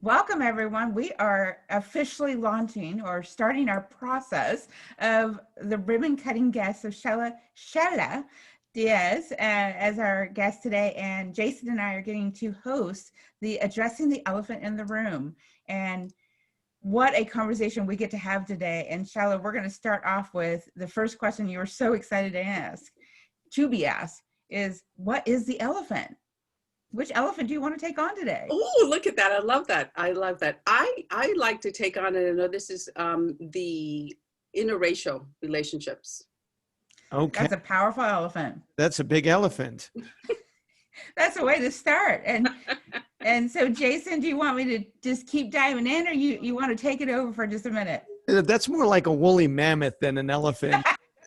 Welcome, everyone. We are officially launching or starting our process of the ribbon cutting guest of Chella Diaz as our guest today. And Jason and I are getting to host the Addressing the Elephant in the Room. And what a conversation we get to have today. And Chella, we're going to start off with the first question you were so excited to be asked, is what is the elephant? Which elephant do you want to take on today? Oh, look at that. I love that. I love that. I like to take on, and I know this is the interracial relationships. Okay. That's a powerful elephant. That's a big elephant. That's a way to start. And so, Jason, do you want me to just keep diving in, or you want to take it over for just a minute? That's more like a woolly mammoth than an elephant.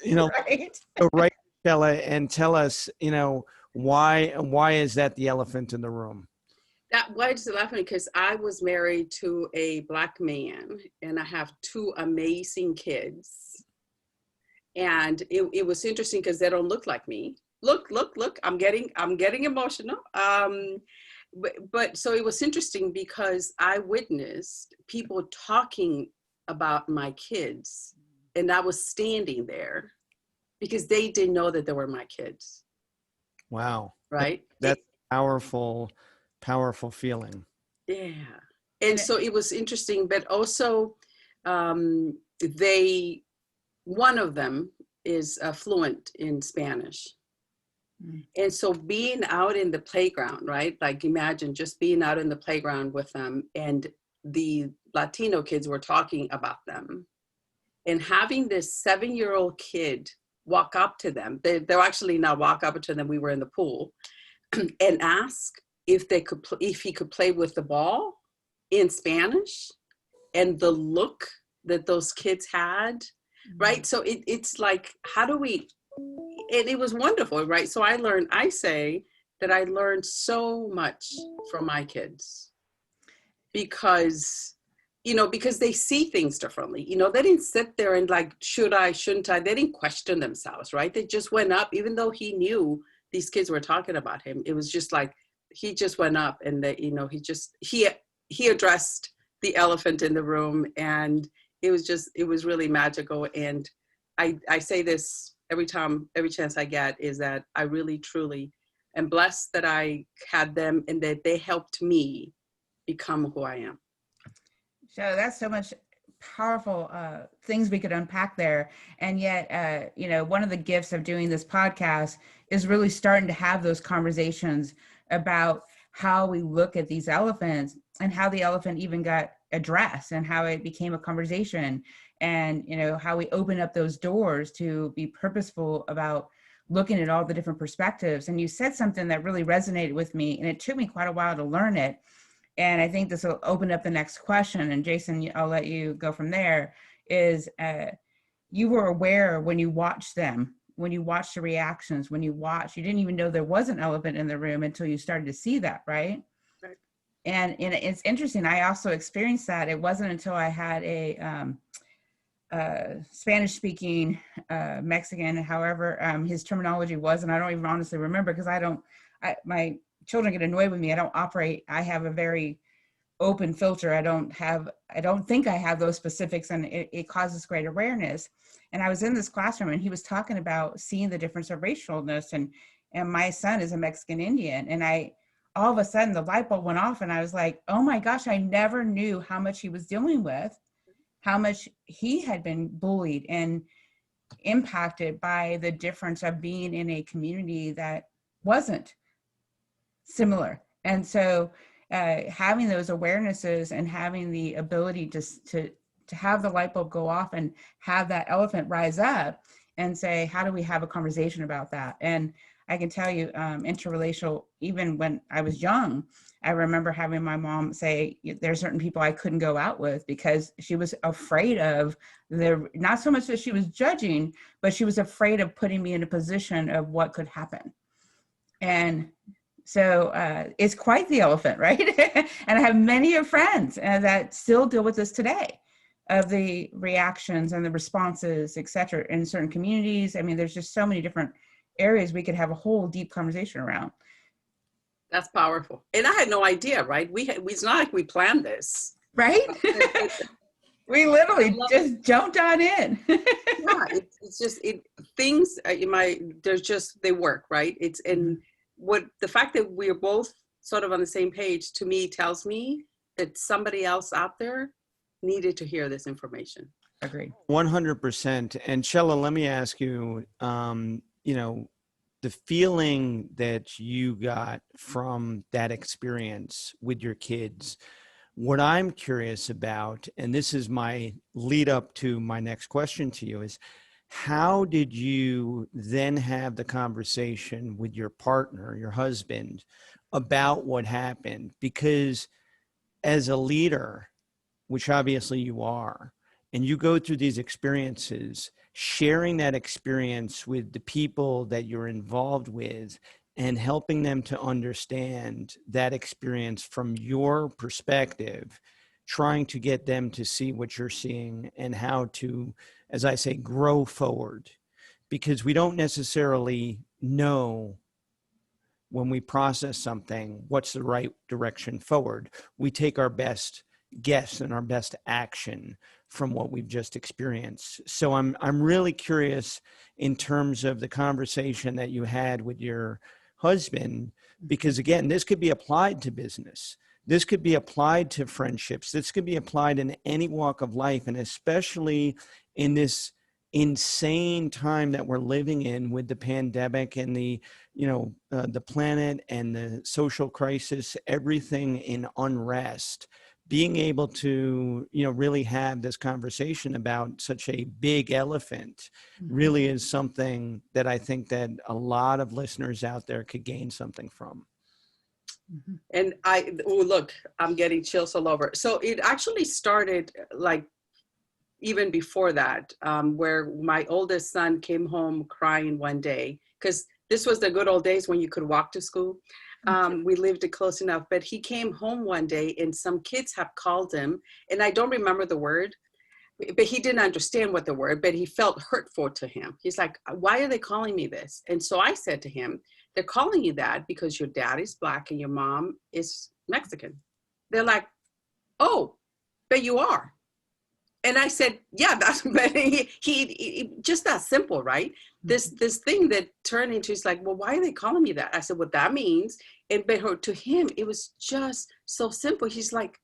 Right. So right, Chella, and tell us, why is that the elephant in the room? Why is it laughing? Because I was married to a Black man, and I have two amazing kids. And it was interesting because they don't look like me. Look, I'm getting emotional. But so it was interesting because I witnessed people talking about my kids, and I was standing there because they didn't know that they were my kids. Wow. Right? That's powerful feeling. Yeah. And so it was interesting, but also one of them is fluent in Spanish. And so being out in the playground, right? Like imagine just being out in the playground with them, and the Latino kids were talking about them, and having this 7-year-old kid walk up to them. They're actually not walk up to them. We were in the pool and ask if he could play with the ball in Spanish, and the look that those kids had, right? So it's like, how do we, and it was wonderful, right? So I say that I learned so much from my kids because they see things differently. They didn't sit there and like, should I, shouldn't I? They didn't question themselves, right? They just went up, even though he knew these kids were talking about him. It was just like, he just went up and he addressed the elephant in the room, and it was really magical. And I say this every chance I get, is that I really, truly am blessed that I had them and that they helped me become who I am. So that's so much powerful things we could unpack there. And yet, one of the gifts of doing this podcast is really starting to have those conversations about how we look at these elephants and how the elephant even got addressed and how it became a conversation, and how we open up those doors to be purposeful about looking at all the different perspectives. And you said something that really resonated with me, and it took me quite a while to learn it. And I think this will open up the next question. And Jason, I'll let you go from there, is you were aware when you watched them, when you watched the reactions, you didn't even know there was an elephant in the room until you started to see that, right? Right. And it's interesting. I also experienced that. It wasn't until I had a Spanish-speaking Mexican, however his terminology was, and I don't even honestly remember because my children get annoyed with me. I have a very open filter. I don't think I have those specifics, and it causes great awareness. And I was in this classroom, and he was talking about seeing the difference of racialness, and my son is a Mexican Indian, and all of a sudden the light bulb went off, and I was like, oh my gosh, I never knew how much he was dealing with, how much he had been bullied and impacted by the difference of being in a community that wasn't similar. And so having those awarenesses and having the ability to have the light bulb go off and have that elephant rise up and say, how do we have a conversation about that? And I can tell you, interrelational, even when I was young, I remember having my mom say, there's certain people I couldn't go out with because she was afraid of not so much that she was judging, but she was afraid of putting me in a position of what could happen. And so it's quite the elephant, right? And I have many friends that still deal with this today, of the reactions and the responses, et cetera, in certain communities. I mean, there's just so many different areas we could have a whole deep conversation around. That's powerful. And I had no idea, right? It's not like we planned this. Right? We literally just jumped on in. Yeah, it's just things they work, right? And what the fact that we're both sort of on the same page, to me, tells me that somebody else out there needed to hear this information. Agreed. 100%. And Chella, let me ask you, the feeling that you got from that experience with your kids, what I'm curious about, and this is my lead up to my next question to you, is how did you then have the conversation with your partner, your husband, about what happened? Because as a leader, which obviously you are, and you go through these experiences, sharing that experience with the people that you're involved with and helping them to understand that experience from your perspective, trying to get them to see what you're seeing and how to, as I say, grow forward. Because we don't necessarily know when we process something, what's the right direction forward. We take our best guess and our best action from what we've just experienced. So I'm really curious in terms of the conversation that you had with your husband, because again, this could be applied to business. This could be applied to friendships. This could be applied in any walk of life, and especially in this insane time that we're living in with the pandemic and the planet and the social crisis, everything in unrest. Being able to, really have this conversation about such a big elephant really is something that I think that a lot of listeners out there could gain something from. And look, I'm getting chills all over. So it actually started like even before that, where my oldest son came home crying one day, because this was the good old days when you could walk to school. We lived close enough, but he came home one day and some kids have called him, and I don't remember the word, but he didn't understand what the word, but he felt hurtful to him. He's like, why are they calling me this? And so I said to him, they're calling you that because your dad is Black and your mom is Mexican. They're like, oh, but you are. And I said, yeah, that's, but he just that simple, right? This thing that turned into, he's like, well, why are they calling me that? I said, what that means, but to him, it was just so simple. He's like,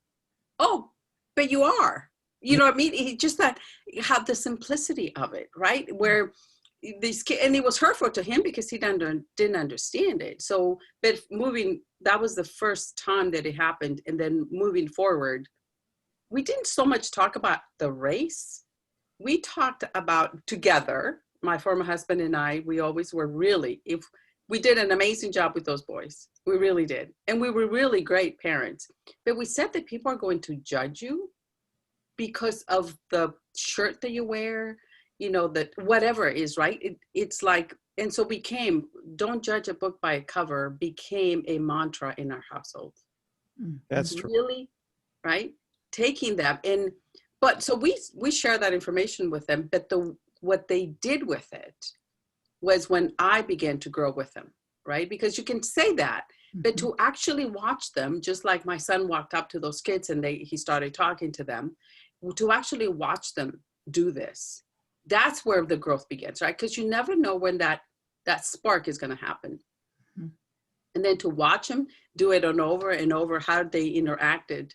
oh, but you are, you know what I mean? He just that had the simplicity of it, right? Where these kids, and it was hurtful to him because he didn't understand it. So, but that was the first time that it happened. And then moving forward, we didn't so much talk about the race. We talked about together, my former husband and I, we always were we did an amazing job with those boys. We really did. And we were really great parents. But we said that people are going to judge you because of the shirt that you wear, that whatever it is, right? It's like, and so don't judge a book by a cover became a mantra in our household. That's true. Really, right? Taking that so we share that information with them, but what they did with it was when I began to grow with them, right? Because you can say that, but to actually watch them, just like my son walked up to those kids and he started talking to them, to actually watch them do this, that's where the growth begins, right? Because you never know when that spark is going to happen. And then to watch them do it over and over, how they interacted.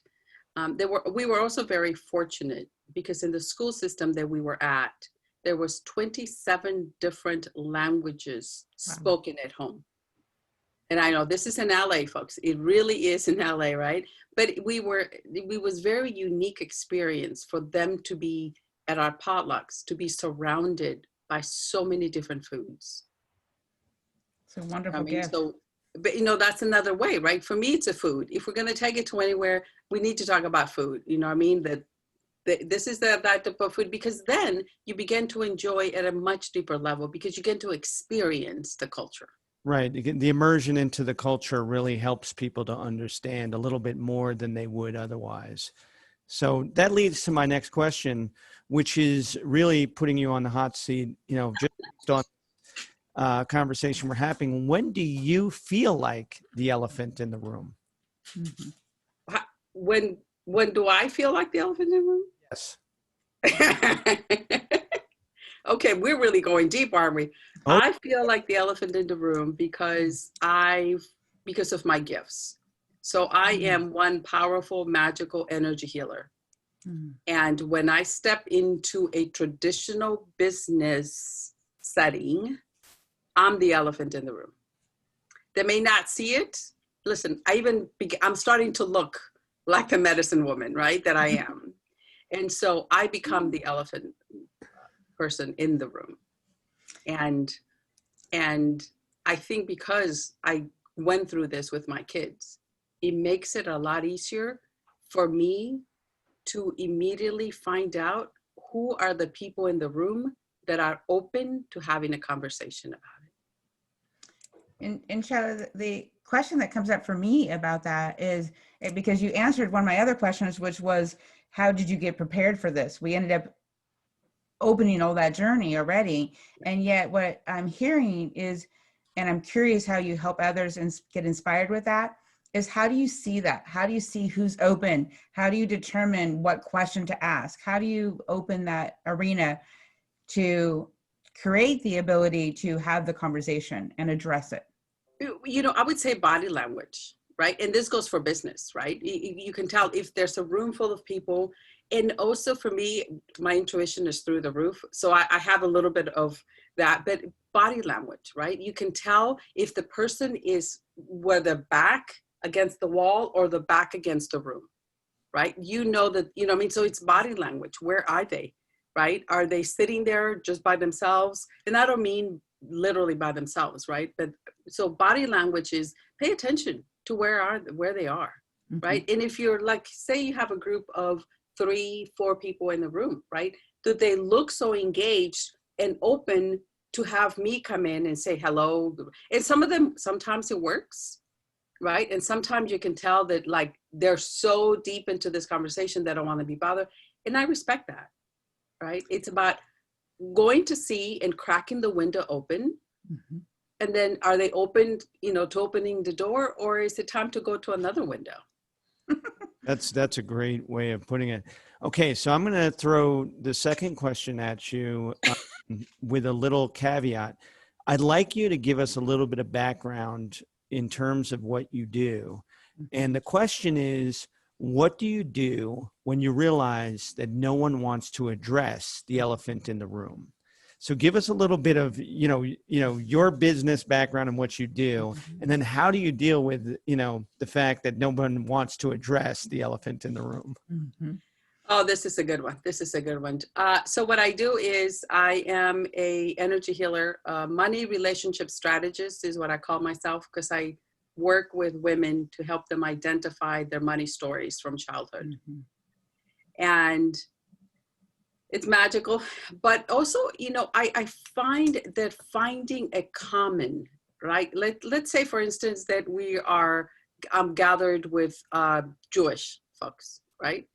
We were also very fortunate because in the school system that we were at, there was 27 different languages spoken at home. And I know this is in LA, folks. It really is in LA, right? But it was very unique experience for them to be at our potlucks, to be surrounded by so many different foods. It's a wonderful gift. But that's another way, right? For me, it's a food. If we're going to take it to anywhere, we need to talk about food. You know what I mean? This is that type of food, because then you begin to enjoy at a much deeper level because you get to experience the culture. Right. The immersion into the culture really helps people to understand a little bit more than they would otherwise. So that leads to my next question, which is really putting you on the hot seat, just on conversation we're having, when do you feel like the elephant in the room? Mhm. When do I feel like the elephant in the room? Yes. Okay, we're really going deep, aren't we? Oh. I feel like the elephant in the room because of my gifts. So I am one powerful, magical energy healer. Mhm. And when I step into a traditional business setting, I'm the elephant in the room. They may not see it. Listen, I'm starting to look like the medicine woman, right? That I am. And so I become the elephant person in the room. And I think because I went through this with my kids, it makes it a lot easier for me to immediately find out who are the people in the room that are open to having a conversation about it. And Chella, the question that comes up for me about that is because you answered one of my other questions, which was, how did you get prepared for this? We ended up opening all that journey already. And yet what I'm hearing is, and I'm curious how you help others and get inspired with that, is how do you see that? How do you see who's open? How do you determine what question to ask? How do you open that arena to create the ability to have the conversation and address it? I would say body language, right? And this goes for business, right? You can tell if there's a room full of people. And also for me, my intuition is through the roof. So I have a little bit of that, but body language, right? You can tell if the person is whether back against the wall or the back against the room, right? So it's body language. Where are they, right? Are they sitting there just by themselves? And I don't mean literally by themselves, right? But so body language is pay attention to where they are, Mm-hmm. right? And if you're like, say you have a group of 3-4 people in the room, right? Do they look so engaged and open to have me come in and say hello? And some of them, sometimes it works, right? And sometimes you can tell that like they're so deep into this conversation they don't want to be bothered. And I respect that, right? It's about going to see and cracking the window open. Mm-hmm. And then are they open, to opening the door, or is it time to go to another window? That's a great way of putting it. Okay, so I'm going to throw the second question at you with a little caveat. I'd like you to give us a little bit of background in terms of what you do. And the question is, what do you do when you realize that no one wants to address the elephant in the room? So give us a little bit of, your business background and what you do. And then how do you deal with, the fact that no one wants to address the elephant in the room? Mm-hmm. Oh, this is a good one. So what I do is I am a energy healer, money relationship strategist is what I call myself, because I work with women to help them identify their money stories from childhood. Mm-hmm. And it's magical, but also, I find that finding a common, right? Let's say, for instance, that we are gathered with Jewish folks, right?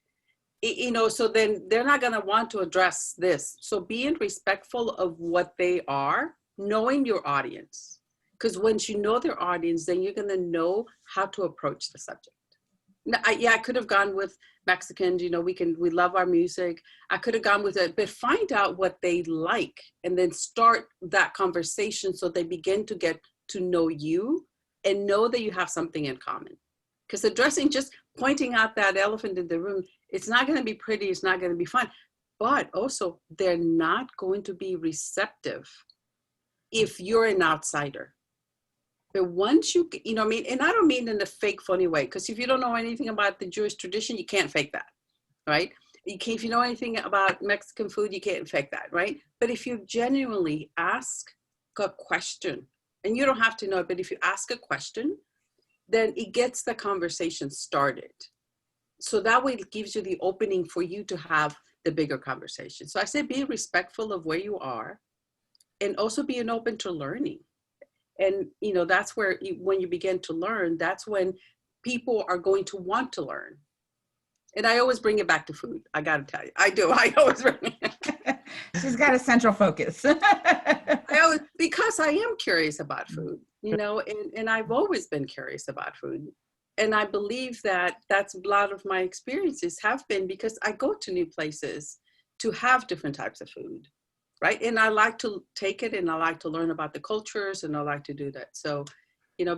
So then they're not going to want to address this. So being respectful of what they are, knowing your audience, because once you know their audience, then you're going to know how to approach the subject. Now, I could have gone with Mexicans, we love our music. I could have gone with it, but find out what they like and then start that conversation so they begin to get to know you and know that you have something in common. Because addressing, just pointing out that elephant in the room, it's not going to be pretty, it's not going to be fun, but also they're not going to be receptive if you're an outsider. But once you know, and I don't mean in a fake funny way, because if you don't know anything about the Jewish tradition, you can't fake that, right? If you know anything about Mexican food, you can't fake that, right? But if you genuinely ask a question, and you don't have to know it, but if you ask a question, then it gets the conversation started. So that way it gives you the opening for you to have the bigger conversation. So I say be respectful of where you are and also being open to learning. And, that's where when you begin to learn, that's when people are going to want to learn. And I always bring it back to food. I got to tell you, I do. I always bring it. She's got a central focus. Because I am curious about food, and I've always been curious about food. And I believe that that's a lot of my experiences have been because I go to new places to have different types of food, right? And I like to take it and I like to learn about the cultures and I like to do that. So,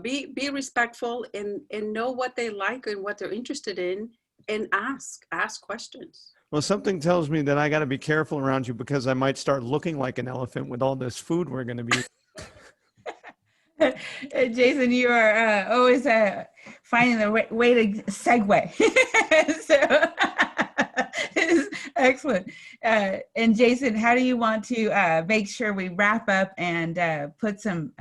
be respectful and know what they like and what they're interested in and ask questions. Well, something tells me that I got to be careful around you because I might start looking like an elephant with all this food we're going to be. Jason, you are always finding the way to segue. So it's excellent. And Jason, how do you want to make sure we wrap up and put some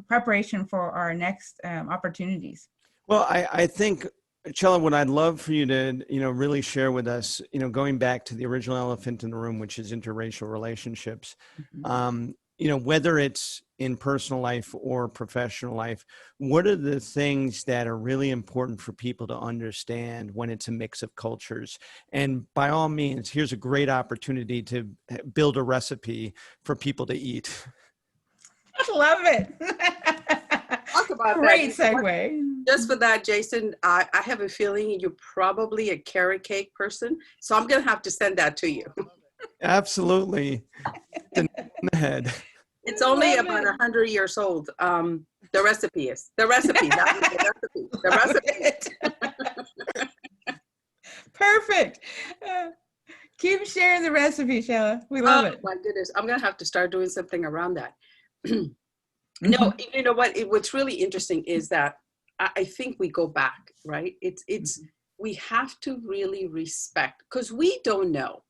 preparation for our next opportunities? Well, I think, Chella, what I'd love for you to, really share with us, going back to the original elephant in the room, which is interracial relationships, whether it's in personal life or professional life, what are the things that are really important for people to understand when it's a mix of cultures? And by all means, here's a great opportunity to build a recipe for people to eat. I love it. Talk about great that. segue. Just for that, Jason, I have a feeling you're probably a carrot cake person. So I'm going to have to send that to you. Absolutely. In the head. It's only about 100 years old. The recipe is. The recipe. Perfect. Keep sharing the recipe, Chella. We love it. Oh my goodness. I'm going to have to start doing something around that. No, you know what? What's really interesting is that I think we go back, right? We have to really respect because we don't know.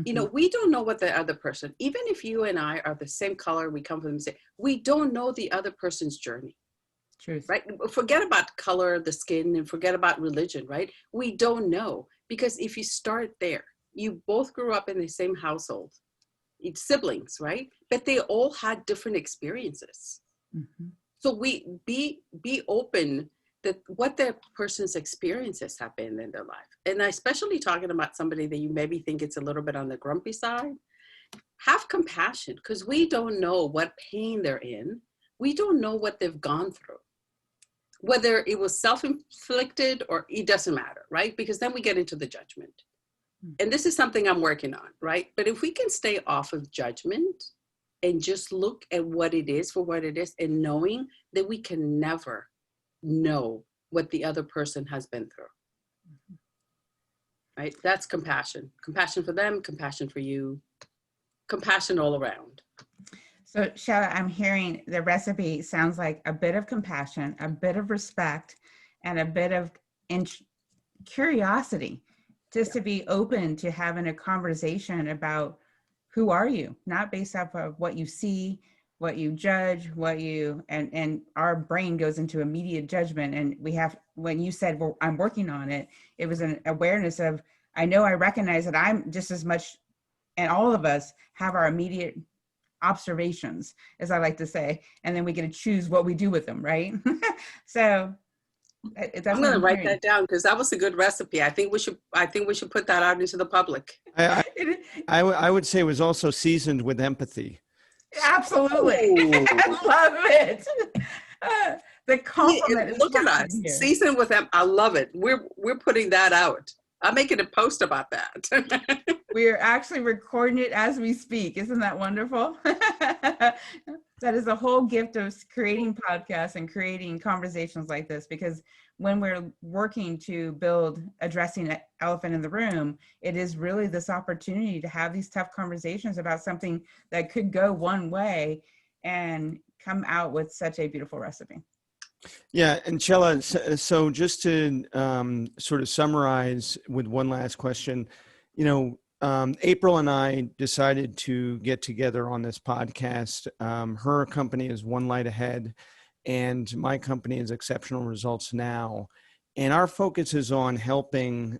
We don't know what the other person, even if you and I are the same color, we come from the same, we don't know the other person's journey. Truth. Right? Forget about color, the skin, and forget about religion, right? We don't know because if you start there, you both grew up in the same household, it's siblings, right? But they all had different experiences. So we be open that what the person's experiences have been in their life. And especially talking about somebody that you maybe think it's a little bit on the grumpy side, have compassion because we don't know what pain they're in. We don't know what they've gone through. Whether it was self-inflicted or it doesn't matter, right? Because then we get into the judgment. And this is something I'm working on, right? But if we can stay off of judgment and just look at what it is for what it is and knowing that we can never know what the other person has been through, right? That's compassion. Compassion for them, compassion for you, compassion all around. So Chella, I'm hearing the recipe sounds like a bit of compassion, a bit of respect, and a bit of curiosity, just to be open to having a conversation about who are you, not based off of what you see, what you judge, and our brain goes into immediate judgment. And we have, when you said, well, I'm working on it, it was an awareness of, I recognize that I'm just as much, and all of us have our immediate observations, as I like to say, and then we get to choose what we do with them, right? So I'm going to write that down because that was a good recipe. I think we should put that out into the public. I would say it was also seasoned with empathy. Absolutely. I love it. The compliment. Look at us, seasoned with them. I love it. We're putting that out. I'm making a post about that. We're actually recording it as we speak. Isn't that wonderful? That is the whole gift of creating podcasts and creating conversations like this, because when we're working to build addressing an elephant in the room, it is really this opportunity to have these tough conversations about something that could go one way and come out with such a beautiful recipe. Yeah, and Chella, so just to sort of summarize with one last question, April and I decided to get together on this podcast. Her company is One Light Ahead, and my company is Exceptional Results Now. And our focus is on helping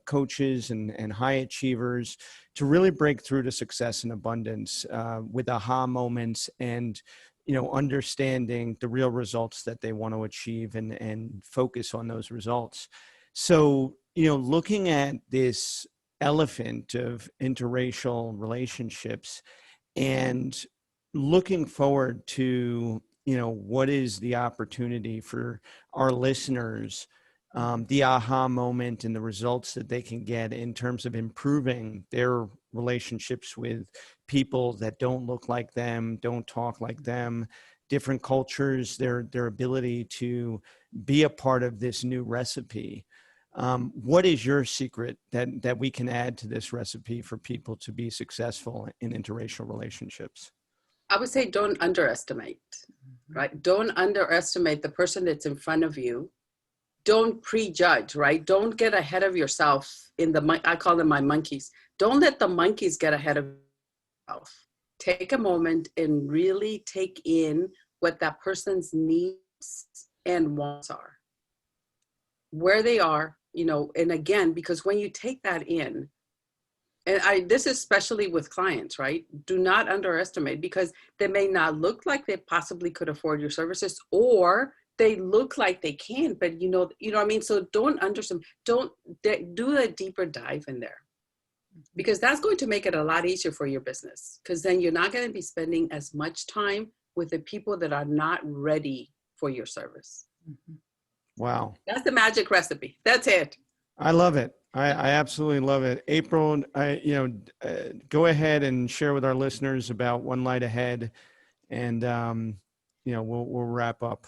coaches and high achievers to really break through to success and abundance with aha moments and understanding the real results that they want to achieve and focus on those results. So, looking at this elephant of interracial relationships and looking forward to, what is the opportunity for our listeners, the aha moment and the results that they can get in terms of improving their relationships with people that don't look like them, don't talk like them, different cultures, their ability to be a part of this new recipe. What is your secret that we can add to this recipe for people to be successful in interracial relationships? I would say don't underestimate, right? Don't underestimate the person that's in front of you. Don't prejudge, right? Don't get ahead of yourself I call them my monkeys. Don't let the monkeys get ahead of yourself. Take a moment and really take in what that person's needs and wants are, where they are, and again, because when you take that in, and this is especially with clients, right? Do not underestimate, because they may not look like they possibly could afford your services, or they look like they can, but you know what I mean? So don't underestimate, do a deeper dive in there, because that's going to make it a lot easier for your business, because then you're not going to be spending as much time with the people that are not ready for your service. Wow. That's the magic recipe. That's it. I love it. I absolutely love it. April, go ahead and share with our listeners about One Light Ahead, and we'll wrap up.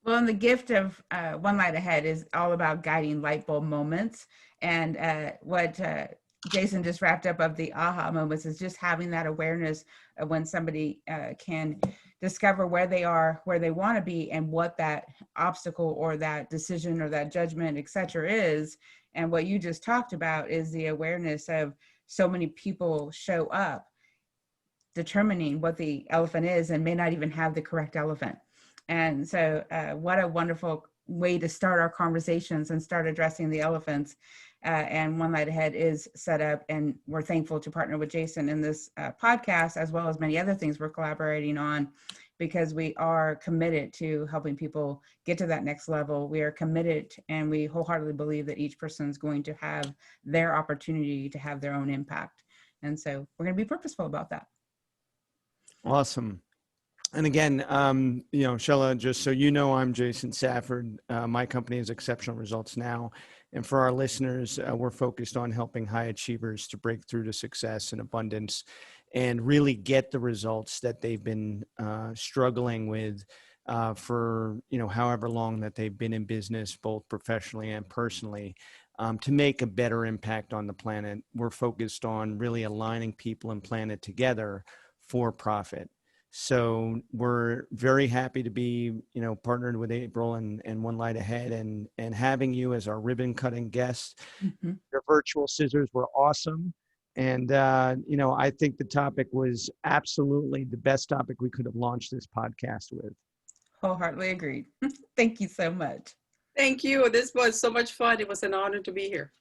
Well, and the gift of One Light Ahead is all about guiding light bulb moments. And what Jason just wrapped up of the aha moments is just having that awareness of when somebody can discover where they are, where they want to be, and what that obstacle or that decision or that judgment, et cetera, is. And what you just talked about is the awareness of so many people show up determining what the elephant is and may not even have the correct elephant. And so what a wonderful way to start our conversations and start addressing the elephants. And One Light Ahead is set up, and we're thankful to partner with Jason in this podcast, as well as many other things we're collaborating on, because we are committed to helping people get to that next level. We are committed, and we wholeheartedly believe that each person is going to have their opportunity to have their own impact. And so we're going to be purposeful about that. Awesome. And again, Chella, just so you know, I'm Jason Safford. My company is Exceptional Results Now. And for our listeners, we're focused on helping high achievers to break through to success and abundance and really get the results that they've been struggling with for, however long that they've been in business, both professionally and personally, to make a better impact on the planet. We're focused on really aligning people and planet together for profit. So we're very happy to be, partnered with April and One Light Ahead, and having you as our ribbon cutting guest. Mm-hmm. Your virtual scissors were awesome. And, I think the topic was absolutely the best topic we could have launched this podcast with. Wholeheartedly agreed. Thank you so much. Thank you. This was so much fun. It was an honor to be here.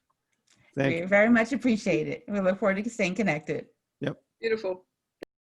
We very much appreciate it. We look forward to staying connected. Yep. Beautiful.